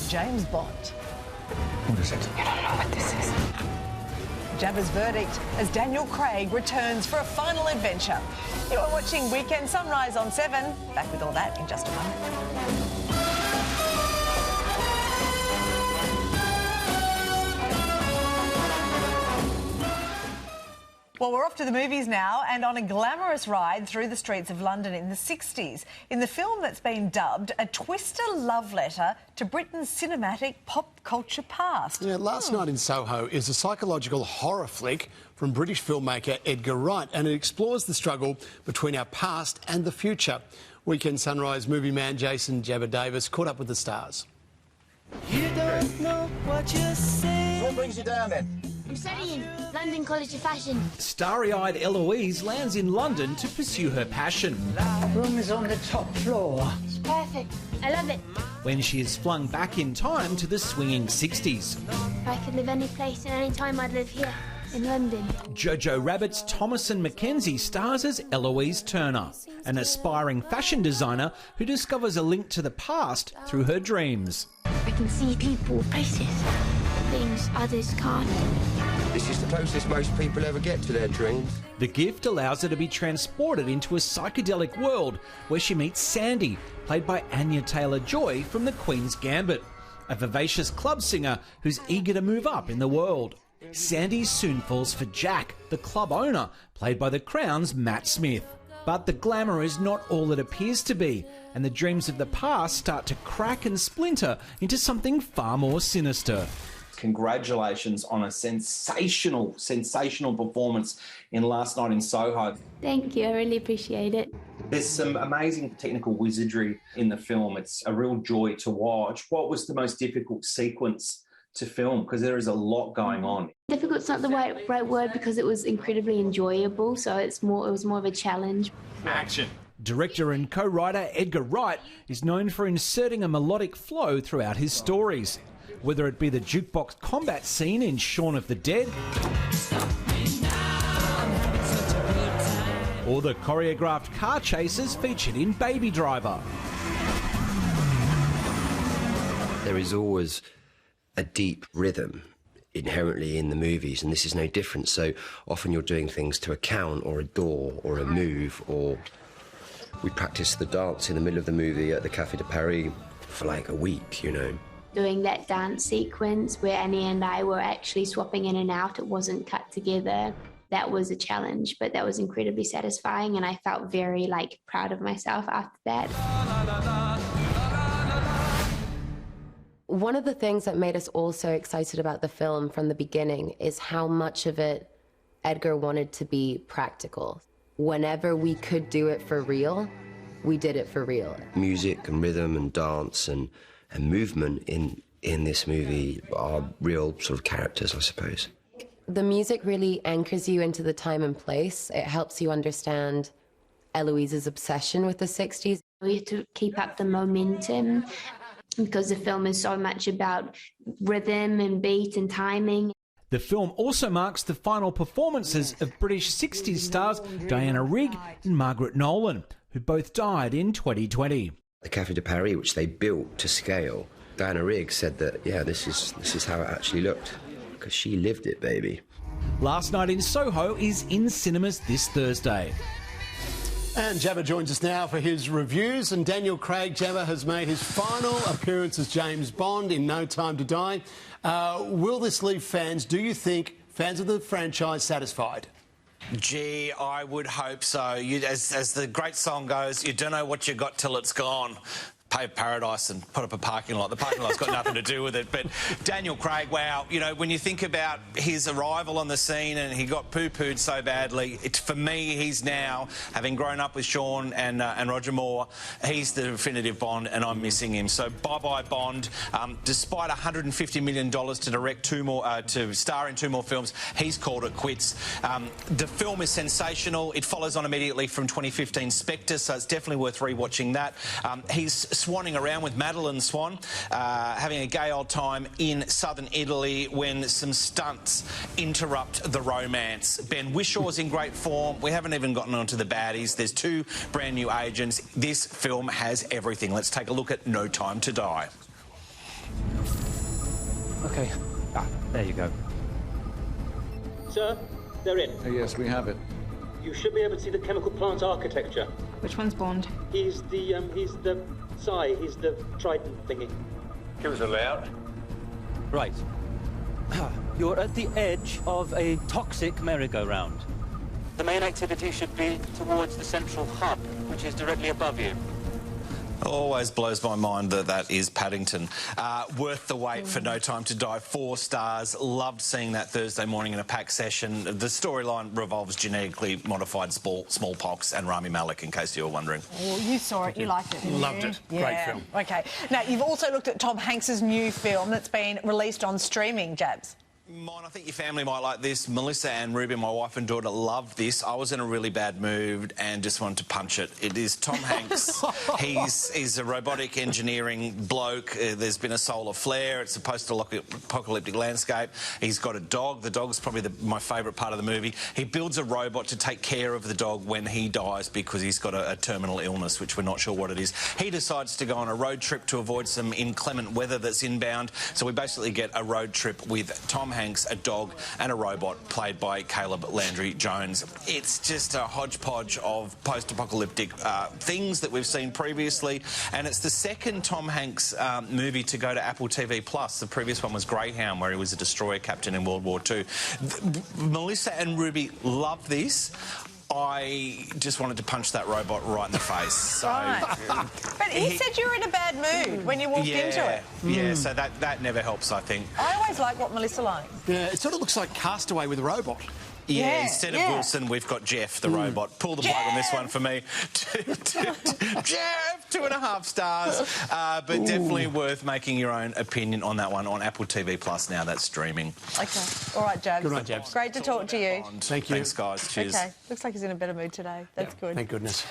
James Bond. What is it? You don't know what this is. Jabba's verdict as Daniel Craig returns for a final adventure. You are watching Weekend Sunrise on 7. Back with all that in just a moment. Well, we're off to the movies now and on a glamorous ride through the streets of London in the 60s. In the film that's been dubbed a twister love letter to Britain's cinematic pop culture past. Yeah, Last Night in Soho is a psychological horror flick from British filmmaker Edgar Wright, and it explores the struggle between our past and the future. Weekend Sunrise movie man Jason Jabba Davis caught up with the stars. You don't know what you're saying. What brings you down then? I'm studying London College of Fashion. Starry-eyed Eloise lands in London to pursue her passion. Room is on the top floor. It's perfect. I love it. When she is flung back in time to the swinging 60s. If I could live any place and any time, I'd live here in London. Jojo Rabbit's Thomasin Mackenzie stars as Eloise Turner, an aspiring fashion designer who discovers a link to the past through her dreams. I can see people, places, things others can't. This is the closest most people ever get to their dreams. The gift allows her to be transported into a psychedelic world where she meets Sandy, played by Anya-Taylor Joy from The Queen's Gambit, a vivacious club singer who's eager to move up in the world. Sandy soon falls for Jack, the club owner, played by The Crown's Matt Smith. But the glamour is not all it appears to be, and the dreams of the past start to crack and splinter into something far more sinister. Congratulations on a sensational performance in Last Night in Soho. Thank you, I really appreciate it. There's some amazing technical wizardry in the film. It's a real joy to watch. What was the most difficult sequence to film? Because there is a lot going on. Difficult's not the right word because it was incredibly enjoyable, so it was more of a challenge. Action. Director and co-writer Edgar Wright is known for inserting a melodic flow throughout his stories. Whether it be the jukebox combat scene in Shaun of the Dead, or the choreographed car chases featured in Baby Driver. There is always a deep rhythm inherently in the movies, and this is no different. So often you're doing things to a count or a door or a move, or we practiced the dance in the middle of the movie at the Café de Paris for like a week, you know. Doing that dance sequence where Annie and I were actually swapping in and out, it wasn't cut together. That was a challenge, but that was incredibly satisfying, and I felt very proud of myself after that. One of the things that made us all so excited about the film from the beginning is how much of it Edgar wanted to be practical. Whenever we could do it for real, we did it for real. Music and rhythm and dance and movement in this movie are real sort of characters, I suppose. The music really anchors you into the time and place. It helps you understand Eloise's obsession with the 60s. We have to keep up the momentum because the film is so much about rhythm and beat and timing. The film also marks the final performances of British 60s stars Diana Rigg and Margaret Nolan, who both died in 2020. The Café de Paris, which they built to scale, Diana Rigg said that, yeah, this is how it actually looked, because she lived it, baby. Last Night in Soho is in cinemas this Thursday. And Jabba joins us now for his reviews, and Daniel Craig, Jabba, has made his final appearance as James Bond in No Time to Die. Will this leave fans, do you think, fans of the franchise satisfied? Gee, I would hope so. As the great song goes, you don't know what you got till it's gone. Pave paradise and put up a parking lot. The parking lot's got nothing to do with it. But Daniel Craig, wow, you know, when you think about his arrival on the scene and he got poo-pooed so badly, for me, he's now, having grown up with Sean and Roger Moore, he's the definitive Bond, and I'm missing him. So bye-bye Bond. Despite $150 million to direct to star in 2 more films, he's called it quits. The film is sensational. It follows on immediately from 2015 Spectre, so it's definitely worth rewatching that. He's swanning around with Madeline Swan, having a gay old time in southern Italy when some stunts interrupt the romance. Ben Wishaw's in great form. We haven't even gotten onto the baddies. There's 2 brand new agents. This film has everything. Let's take a look at No Time to Die. OK. Ah, there you go. Sir, they're in. Yes, we have it. You should be able to see the chemical plant architecture. Which one's Bond? He's the Psy. He's the trident thingy. Give us a layout. Right. You're at the edge of a toxic merry-go-round. The main activity should be towards the central hub, which is directly above you. Always blows my mind that that is Paddington. Worth the wait for No Time to Die. 4 stars. Loved seeing that Thursday morning in a packed session. The storyline revolves genetically modified smallpox and Rami Malek, in case you were wondering. Oh, you saw it. You liked it, didn't Loved you? it. Great film. OK. Now, you've also looked at Tom Hanks's new film that's been released on streaming, Jabs. I think your family might like this. Melissa and Ruby, my wife and daughter, loved this. I was in a really bad mood and just wanted to punch it. It is Tom Hanks. He's a robotic engineering bloke. There's been a solar flare. It's a post-apocalyptic landscape. He's got a dog. The dog's probably my favourite part of the movie. He builds a robot to take care of the dog when he dies because he's got a terminal illness, which we're not sure what it is. He decides to go on a road trip to avoid some inclement weather that's inbound. So we basically get a road trip with Tom Hanks, a dog and a robot played by Caleb Landry Jones. It's just a hodgepodge of post-apocalyptic things that we've seen previously, and it's the second Tom Hanks movie to go to Apple TV+. The previous one was Greyhound, where he was a destroyer captain in World War II. Melissa and Ruby love this. I just wanted to punch that robot right in the face. So, right. But he said you were in a bad mood when you walked into it. Yeah, so that never helps, I think. I always like what Melissa likes. Yeah, it sort of looks like Castaway with a robot. Yeah, instead of Wilson, we've got Jeff, the robot. Pull the plug on this one for me. Jeff, 2.5 stars. But definitely worth making your own opinion on that one on Apple TV+ now. That's streaming. OK. All right, Jabs. Good night, Jabs. Great to talk to you. Thank you. Thanks, guys. Cheers. OK. Looks like he's in a better mood today. That's good. Thank goodness.